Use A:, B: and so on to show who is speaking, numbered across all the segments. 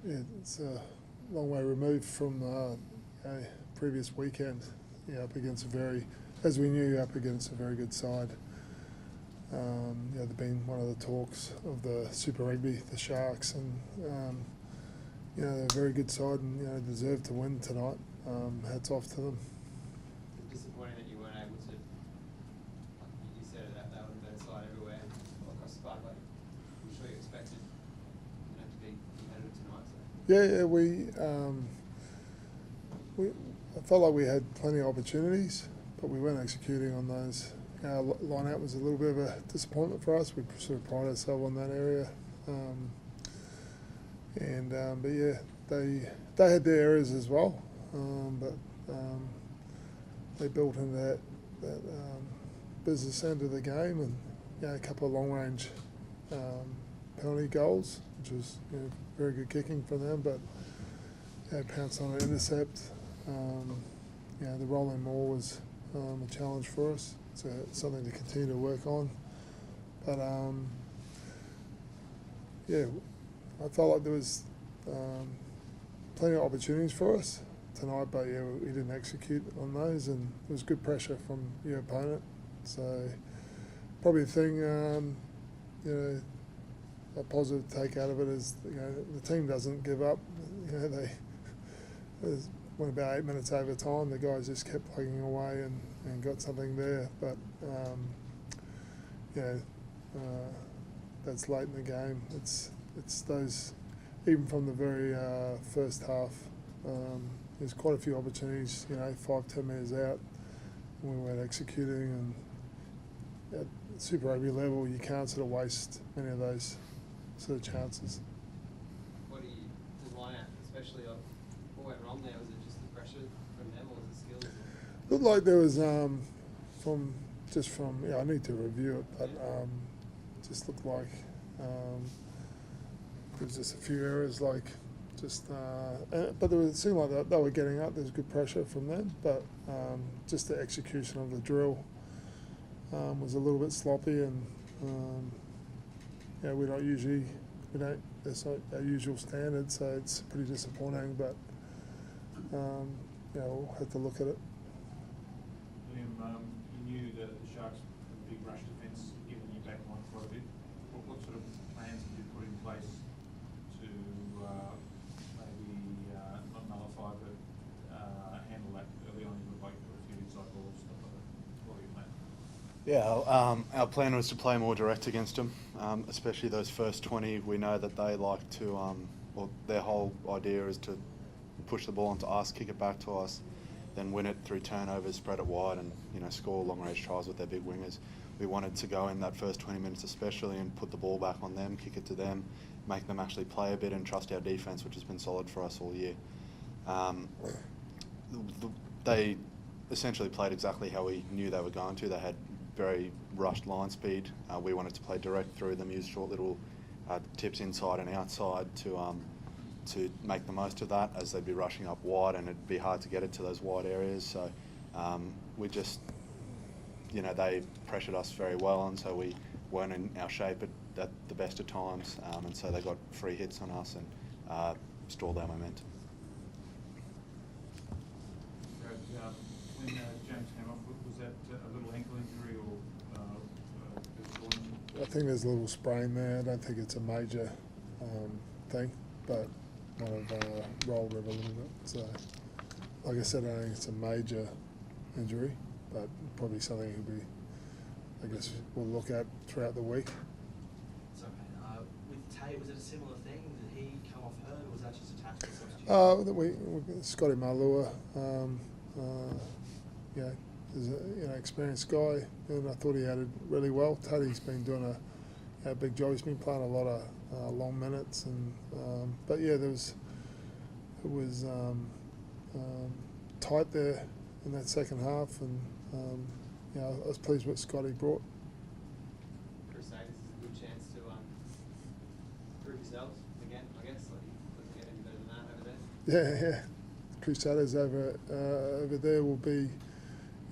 A: It's a long way removed from previous weekend. Up against as we knew, up against a very good side. They've been one of the talks of the Super Rugby, the Sharks, and they're a very good side and deserve to win tonight. Hats off to them.
B: Disappointing that you weren't able to, like you said, that they were the better side everywhere across the parkway. I'm sure you expected to be competitive tonight. So.
A: I felt like we had plenty of opportunities, but we weren't executing on those. Our line-out was a little bit of a disappointment for us. We sort of pride ourselves on that area. They had their areas as well, but they built in that business end of the game, and a couple of long-range penalty goals, which was very good kicking from them, but pounced on an intercept. The rolling maul was a challenge for us, so it's something to continue to work on. But I felt like there was plenty of opportunities for us tonight, but we didn't execute on those, and there was good pressure from your opponent. So probably the thing, a positive take out of it is the team doesn't give up. They went about 8 minutes over time. The guys just kept plugging away and got something there, but that's late in the game. It's those, even from the very first half, there's quite a few opportunities, 5-10 metres out, and we weren't executing. And at Super Rugby level, you can't sort of waste many of those sort of chances.
B: What do you line out, especially what went wrong there? Was it just the pressure from them, or was it skills?
A: Looked like there was I need to review it, but just looked like there was just a few areas but it seemed like they were getting up. There was good pressure from them, but just the execution of the drill was a little bit sloppy, and that's not our usual standard, so it's pretty disappointing. But we'll have to look at it.
C: Liam, you knew that the Sharks had a big rush defence, given you back on quite a bit. What sort of plans have you put in place to maybe not nullify, but handle that early on? You look like you put a few inside balls, stuff like that. What were your plans?
D: Yeah, our plan was to play more direct against them, especially those first 20. We know that they like to, their whole idea is to push the ball onto us, kick it back to us, then win it through turnovers, spread it wide, and score long-range tries with their big wingers. We wanted to go in that first 20 minutes especially and put the ball back on them, kick it to them, make them actually play a bit and trust our defence, which has been solid for us all year. They essentially played exactly how we knew they were going to. They had very rushed line speed. We wanted to play direct through them, use short little tips inside and outside to make the most of that, as they'd be rushing up wide and it'd be hard to get it to those wide areas. So we just, they pressured us very well, and so we weren't in our shape at the best of times, and so they got free hits on us and stalled our momentum.
C: When James came off, was that a little ankle injury or
A: I think there's a little sprain there. I don't think it's a major thing, but might have rolled it a little bit. So, like I said, I don't think it's a major injury, but probably something we'll look at throughout the week.
E: So, with Tay, was it a similar thing? Did he come off hurt, or was that just attached to substitute?
A: Scotty Marlua, is an experienced guy, and I thought he had it really well. Teddy's been doing a big job. He's been playing a lot of long minutes, and it was tight there in that second half, and I was pleased what Scotty brought.
B: Crusaders is a good chance to prove yourselves again, I guess. Like, you couldn't get any better than that over there.
A: Yeah. Crusaders over there will be,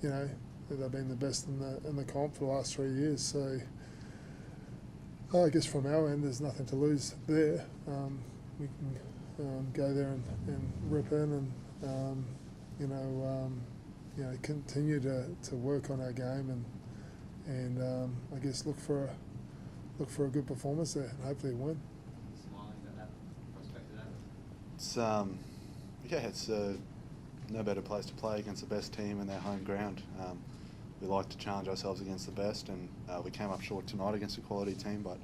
A: they've been the best in the comp for the last 3 years. So I guess from our end, there's nothing to lose there. We can go there and rip in and continue to work on our game and I guess look for a good performance there and hopefully win.
B: Smiling at that prospect of that.
D: It's no better place to play against the best team in their home ground. We like to challenge ourselves against the best, and we came up short tonight against a quality team, but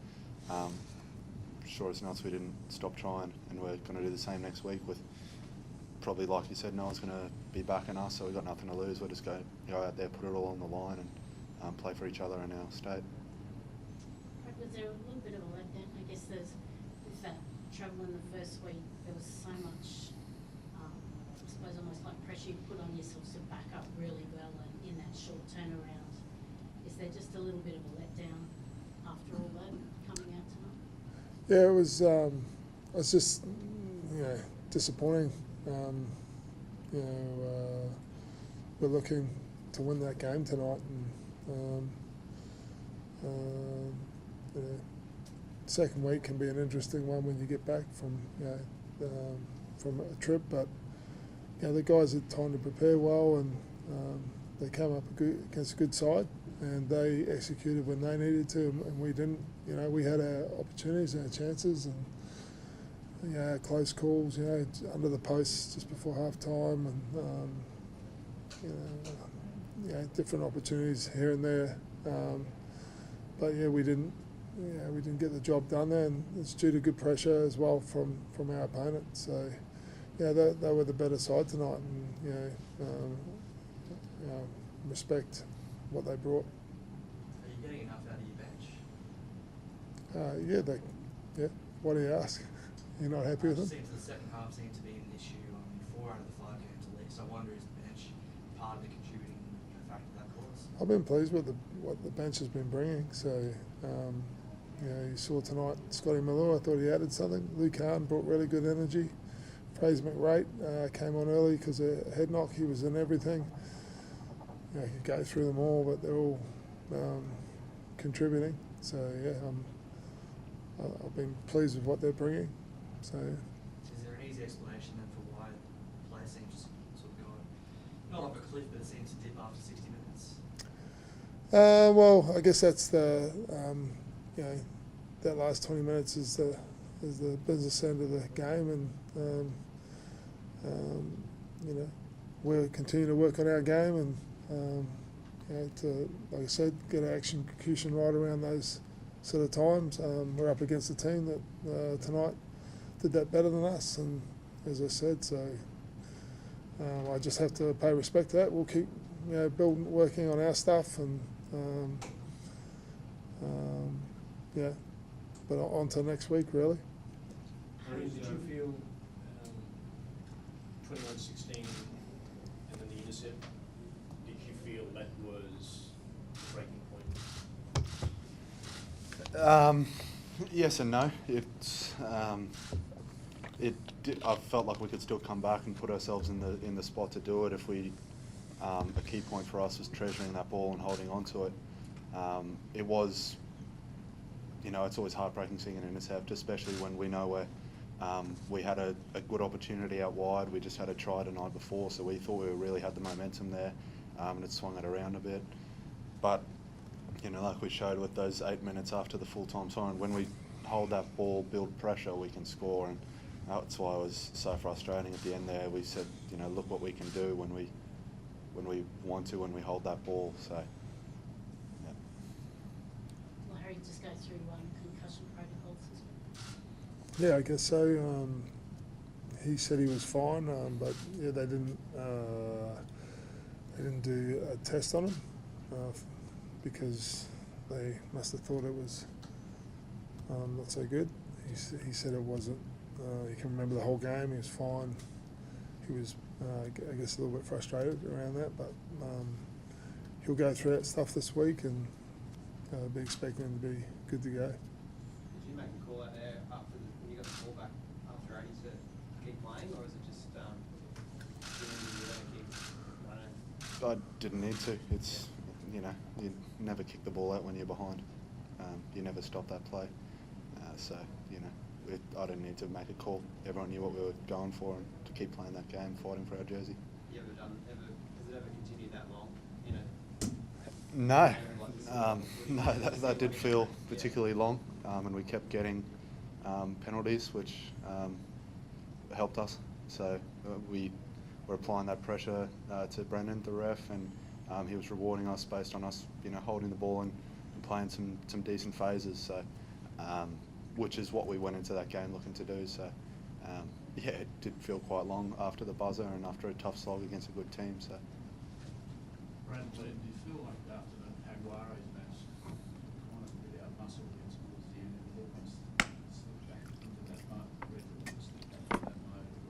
D: sure as not, we didn't stop trying, and we're going to do the same next week with probably, like you said, no one's going to be backing us, so we've got nothing to lose. We'll just go out there, put it all on the line, and play for each other in our state.
F: Was there a little bit of a letdown? I guess with that trouble in the first week, there was so much, I suppose, almost like pressure you put on yourselves to back up really well and in that short turnaround. Is there just a little bit of a letdown after all that coming out tonight?
A: Yeah, it was just disappointing. We're looking to win that game tonight, and second week can be an interesting one when you get back from a trip. But the guys had time to prepare well, and they came up against a good side, and they executed when they needed to, and we didn't. We had our opportunities and our chances, and our close calls. Under the post just before half time, and different opportunities here and there. But we didn't get the job done there, and it's due to good pressure as well from our opponent. So they were the better side tonight, and respect what they brought.
E: Are you getting enough out of your bench?
A: Why do you ask? You're not happy with them?
E: It seems the second half seemed to be an issue. 4 out of the 5 games at least. I wonder, is the bench part of the contributing factor to that cause?
A: I've been pleased with what the bench has been bringing. So, you saw tonight Scotty Malou, I thought he added something. Luke Hahn brought really good energy. Fraser McRate came on early because of a head knock. He was in everything. You could go through them all, but they're all contributing. So, I've been pleased with what they're bringing. So,
E: is there an easy explanation then for why the play seems to sort of go not off a cliff, but it seems to dip after 60 minutes?
A: Well, I guess that's the that last 20 minutes is the business end of the game, and we'll continue to work on our game and to, like I said, get our execution right around those sort of times. We're up against a team that tonight did that better than us, and as I said, so I just have to pay respect to that. We'll keep working on our stuff, and but on to next week really.
C: Did you feel 21-16 and then the intercept, did you feel that was the breaking point?
D: Yes and no. I felt like we could still come back and put ourselves in the spot to do it if we. A key point for us was treasuring that ball and holding on to it. It was, it's always heartbreaking seeing an intercept, especially when we know we had a good opportunity out wide. We just had a try the night before, so we thought we really had the momentum there, and it swung it around a bit. But like we showed with those 8 minutes after the full-time siren, when we hold that ball, build pressure, we can score, and that's why it was so frustrating at the end there. We said, look what we can do when we want to, when we hold that ball. So, yeah.
F: Will Harry just go through concussion protocols as well?
A: Yeah, I guess so. He said he was fine, but they didn't do a test on him because they must have thought it was not so good. He said it wasn't. He can remember the whole game. He was fine. He was, I guess, a little bit frustrated around that, but he'll go through that stuff this week, and be expecting him to be good to go.
B: Did you make a call out there when you got the ball back after 80 to keep playing, or is it just
D: I didn't need to. It's you never kick the ball out when you're behind. You never stop that play. So I didn't need to make a call. Everyone knew what we were going for, and to keep playing that game, fighting for our jersey.
B: You ever done, has it ever continued that long, you know?
D: No, no, that did feel particularly long, and we kept getting penalties, which helped us. So we were applying that pressure to Brendan, the ref, and he was rewarding us based on us, holding the ball and playing some decent phases. So, which is what we went into that game looking to do. So, yeah, it did feel quite long after the buzzer and after a tough slog against a good team. So.
C: Brad, do you feel like after the Aguares match, kind of really out-muscled against towards the end, and almost slipped back into that mode,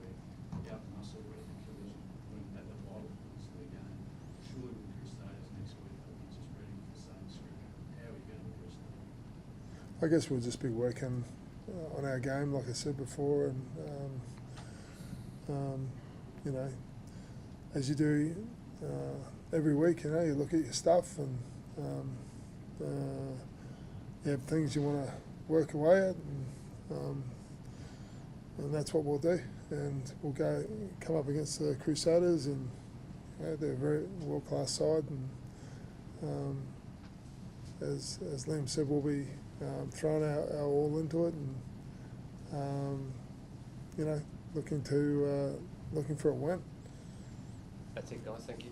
C: where you out-muscle where the collision when at the bottom of the game? Surely with Crusaders next week, they'll be just ready for the same script. How are you going to address that?
A: I guess we'll just be working on our game, like I said before, and as you do every week, you look at your stuff and you have things you want to work away at, and that's what we'll do. And we'll come up against the Crusaders, and they're a very world-class side, and as Liam said, we'll be throwing our all into it, and looking for a win.
B: That's it, guys. Thank you.